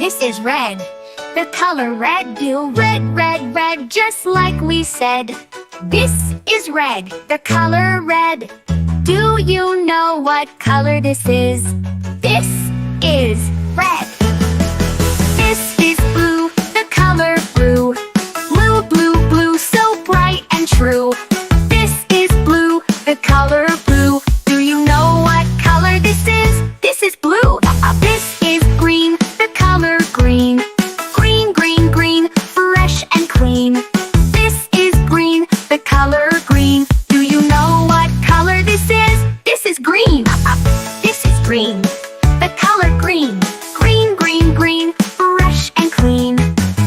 This is red. The color red, do red, red, red, just like we said. This is red. The color red. Do you know what color this is? This is red. This is blue. The color blue. Blue, blue, blue, so bright and true. This is blue. The color blue. Do you know what color this is? This is blue. This is green. The color green. Green, green, green, fresh and clean. This is green. The color green. Do you know what color this is? This is green. This is green. The color green. Green, green, green, fresh and clean.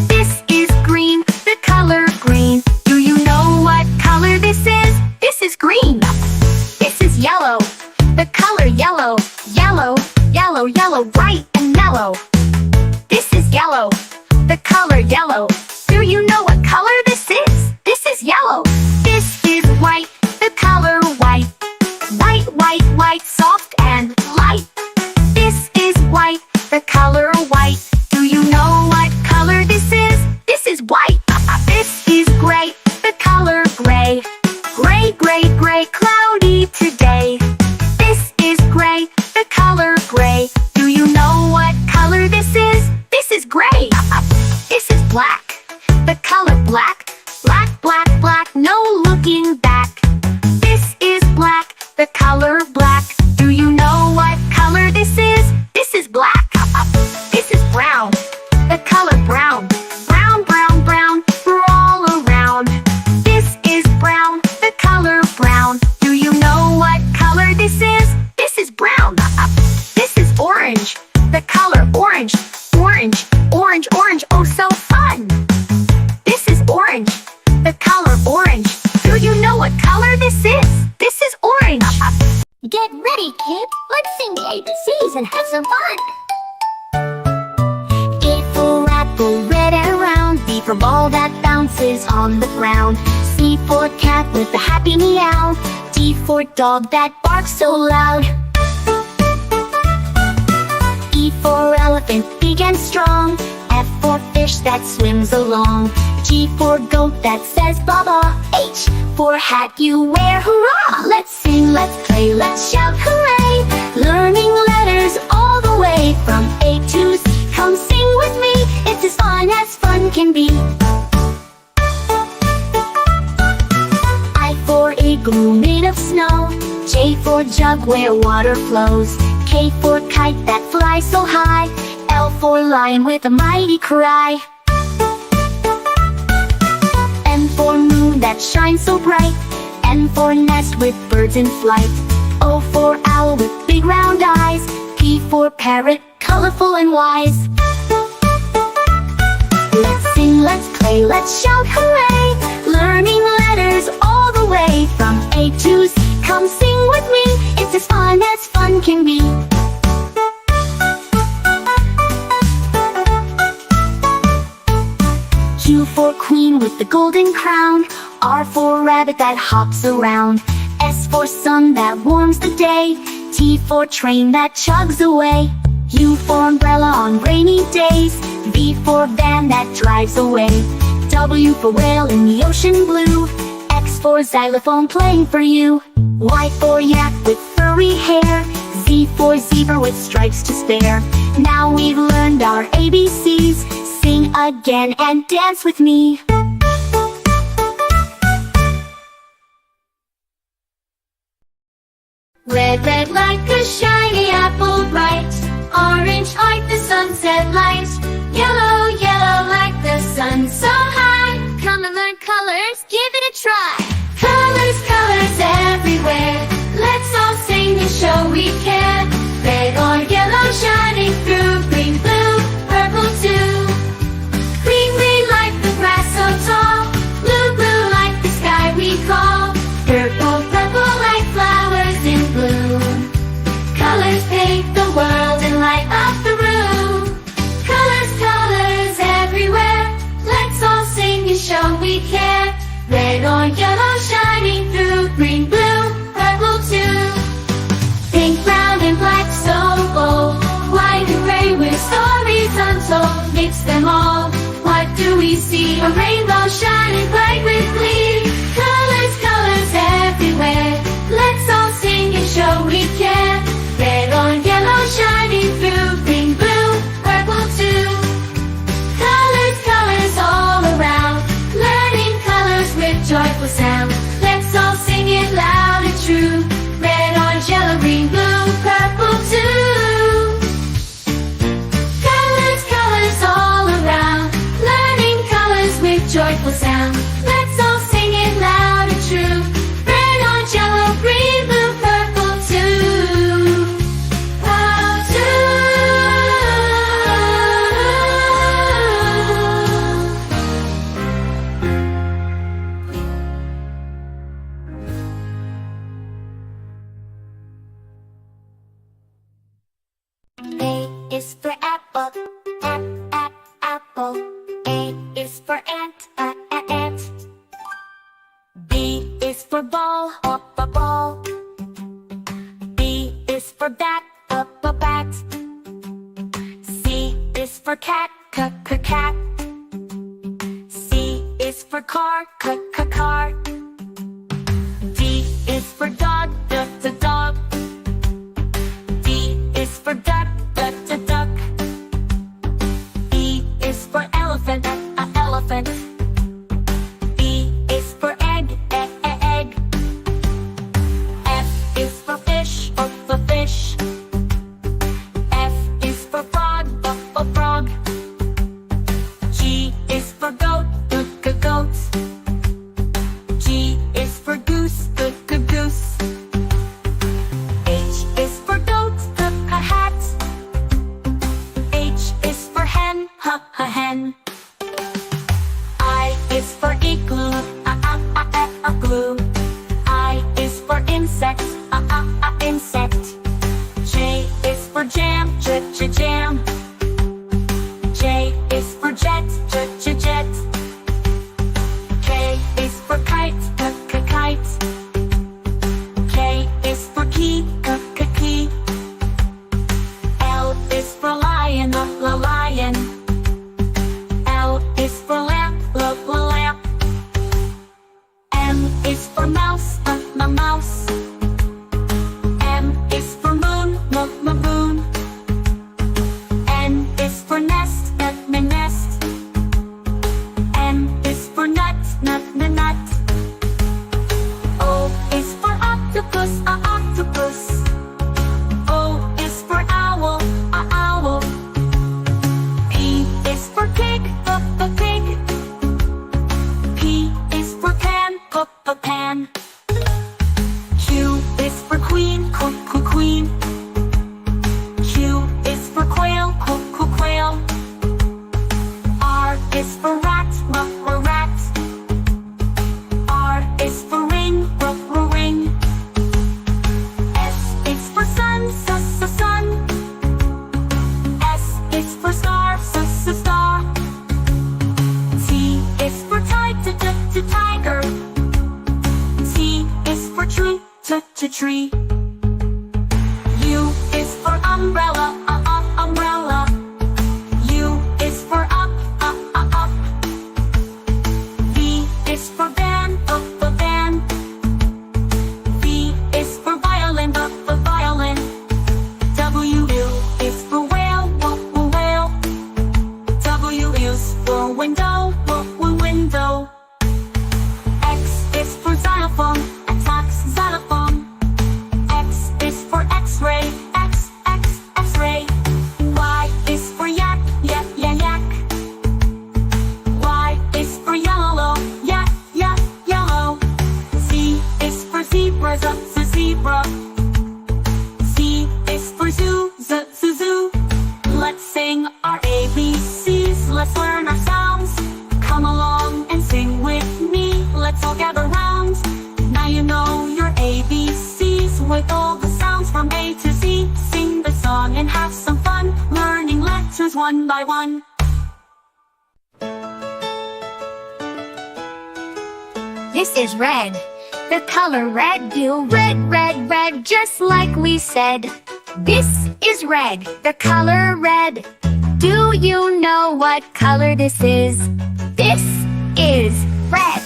This is green. The color green. Do you know what color this is? This is green. This is yellow. The color yellow. Yellow, yellow, yellow, bright and mellow. This is yellow. The color yellow. Do you know what color this is? This is yellow. This is white. The color white. White, white, white, soft and light. This is white. The color white. Do you know what color this is? This is white. This is gray. The color gray. Gray, gray, gray, cloudy today. This is gray. The color gray. Do you know what color this is? This is gray. This is black. The color black. Black, black, black, no looking back. This is black. The color black. Do you know what color this is? This is black. This is brown. The color brown. Brown, brown, brown, we're all around. This is brown. The color brown. Do you know what color this is? This is brown. This is orange. The color orange. Orange, orange, orange, oh so fun. This is orange. The color orange. Do you know what color this is? This is orange. Get ready, kid. Let's sing the ABCs and have some fun. A for apple, red and round. B for ball that bounces on the ground. C for cat with a happy meow. D for dog that barks so loud. E for elephant, big and strong. F for fish that swims along. G for goat that says baba. H for hat you wear, hurrah! Let's sing, let's play, let's shout hooray! Learning letters all the way from A to Z. Come sing with me, it's as fun can be. I for igloo made of snow. J for jug where water flows. K for kite that flies so high. L for lion with a mighty cry. M for moon that shines so bright. N for nest with birds in flight. O for owl with big round eyes. P for parrot, colorful and wise. Let's sing, let's play, let's shout hooray! Learning letters all the way from A to Z. Come sing with me, it's as fun can be. Q for queen with the golden crown. R for rabbit that hops around. S for sun that warms the day. T for train that chugs away. U for umbrella on rainy days. V for van that drives away. W for whale in the ocean blue. X for xylophone playing for you. Y for yak with furry hair. Z for zebra with stripes to spare. Now we've learned our ABCs. Sing again and dance with me. Red, red like a shiny apple bright. Orange like the sunset light. Yellow, yellow like the sun so high. Come and learn colors, give it a try. Colors, colors everywhere. Let's all sing and show we care. Red or yellow shining through. Green, blue, purple too. Green, green like the grass so tall. Blue, blue like the sky we call. Purple, purple like flowers in bloom. Colors paint the world and light up the room. Colors, colors everywhere. Let's all sing and show we care. Red or yellow shining through. Green, blue, purple too. Pink, brown and black so bold. White and gray A rainbow shining bright with glee. Colors, colors everywhere. Let's all sing and show we care. Red on yellow shining through. Green, blue, purple too. Colors, colors all around. Learning colors with joyful sound. Let's all sing it loud and true. Red, orange, yellow, green, blue, purple too. Colors, colors all around. Learning colors with joyful sound. Let's all sing it loud and true. Red, orange, yellow, green, blue, purple too. Purple too. A is for apple, apple. A is for ant, ant. B is for ball, ball. B is for bat, bat. C is for cat, cat. C is for car, car. D is for dog, dog. D is for duck, duck. E is for elephant, elephant. E is for egg, egg. F is for fish, fish. F is for frog, frog. G is for goat, goat. G is for goose, goose. H is for goat, hat. H is for hen, hen. I is for igloo, glue. I is for insect, insect. J is for jam, jam. J is for jet, jet. K is for kite, kite. K is for key, key. L is for lion, lion. L is for lamp, lamp. M is for mouse, mouse. M is for moon, moon. N is for nest, nest. N is for nut, nut. O is for octopus, octopus. O is for owl, owl. P is for pig, pig. P is for pan, pan. Q is for queen, queen. Q is for quail, quail. R is for rat, rat. R is for ring, ring. S is for sun, sun. S is for star, star. T is for tiger. T is for tree, tree. U is for umbrella, umbrella. U is for up, up. V is for van, van. V is for violin, violin. W is for whale, whale. W is for window, window. X is for xylophone, xylophone. X is for X-ray, X-ray. Y is for yak, yak. Y is for yellow, yellow. Z is for zebra, zebra. Z is for zoo, zoo. Let's sing our ABCs, let's learn our sounds. Come along and sing with me, let's all gather round. Now you know your ABCs with all the sounds from A to Z. Sing the song and have some fun, learning letters one by one. This is red. The color red, do red, red, red, just like we said. This is red, the color red. Do you know what color this is? This is red.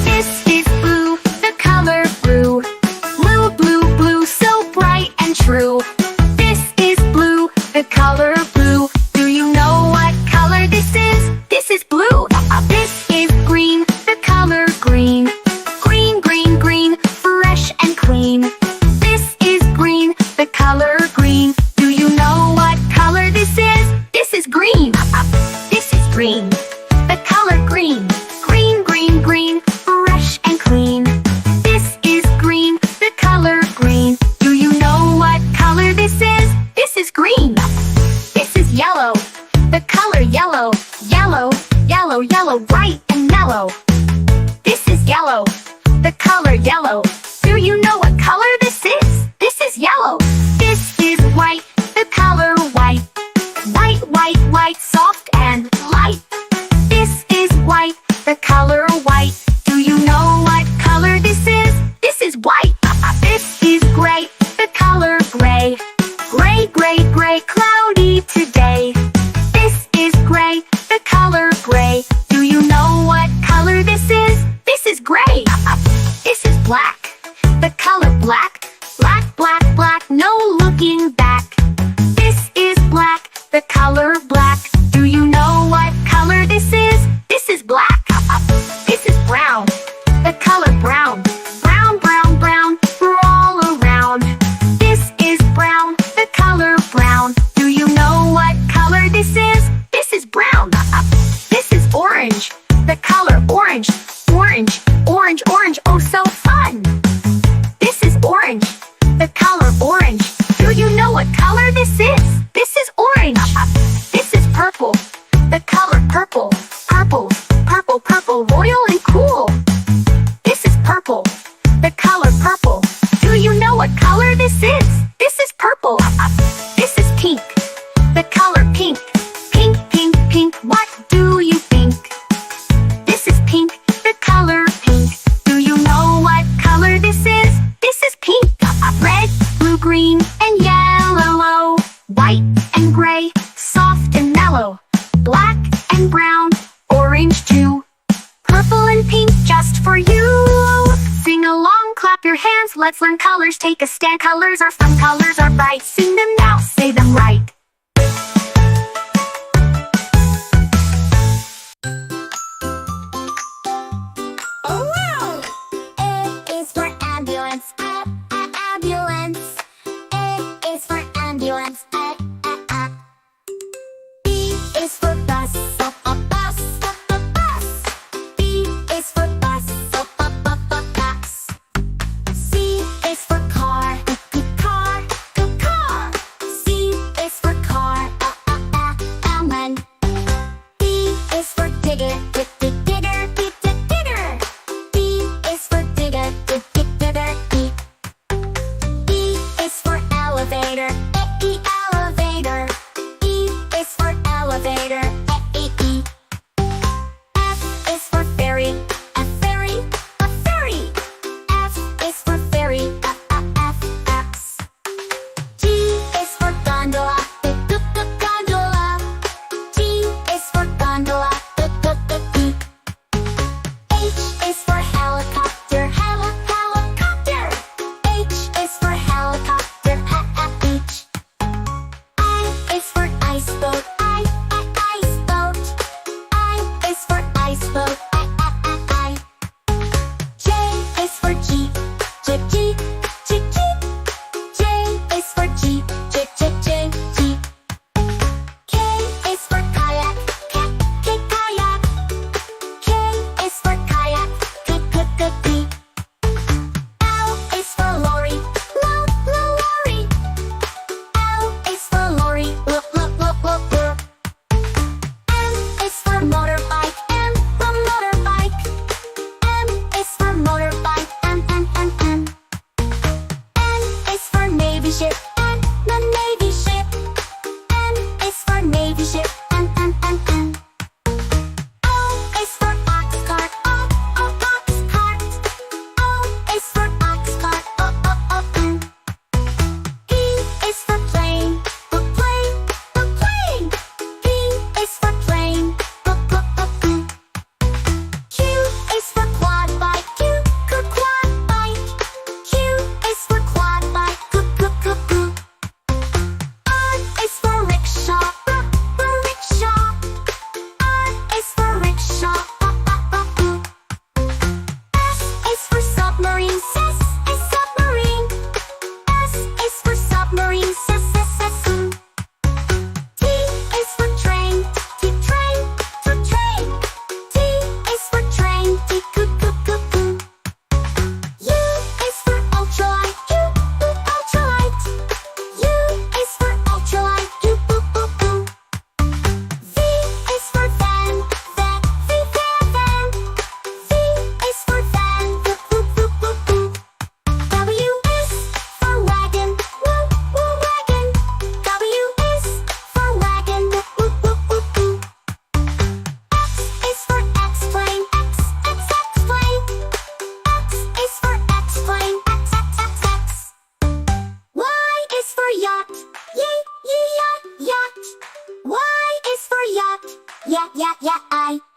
This is blue, the color blue. Blue, blue, blue, so bright and true. This is blue, the color blue. Do you know what color this is? This is blue. This is green, the color green. Green, green, green, fresh and clean. This is green, the color green. Do you know what color this is? This is green. This is green, the color green. Green, green, green, fresh and clean. This is green, the color green. Do you know what color this is? This is green. This is yellow, the color yellow. Yellow, yellow, yellow, bright and mellow. This is yellow, the color yellow. Do you know what color this is? This is yellow. This is white, the color white. White, white, white, soft and light. This is white, the color white. Do you know what color this is? This is white. This is gray, the color gray. Gray, gray, gray, cloudy today. This is gray, the color gray. Do you know what color this is? This is gray. This is black, the color black. Black, black, black, no looking back. This is black, the color black. Do you know what color this is? This is black. This is brown, the color brown. Brown, brown, brown, we're all around. This is brown, the color brown. Do you know what color this is? This is brown. This is orange, the color orange. Orange, orange, orange, oh so fun. This is orange, the color orange. Do you know what color this is? This is orange. This is purple, the color purple. Purple, purple, purple, royal and cool. This is purple, the color purple. Do you know what color this is? This is purple. This is pink, the color pink. Pink, pink, pink, what do you think? This is pink, the color pink. Do you know what color this is? This is pink. Red, blue, green, and yellow. White and gray, soft and mellow. Black and brown, orange too. Purple and pink just for you. Sing along, clap your hands, let's learn colors. Take a stand, colors are fun, colors are bright. Sing them now, say them right. Ambulance. B is for bus, bus, bus. B is for bus, bus. C is for car, car, car. C is for car, man. D is for digger, digger, digger. D is for digger, digger, digger. E is for elevator. Elevator. E is for elevator. E. F is for ferry. A ferry. A ferry. F is for ferry. F. G is for gondola. Gondola. G is for gondola. H is for helicopter. Helicopter. H is for helicopter. H. I is for ice boat. Ice yeah, yeah, yeah, I.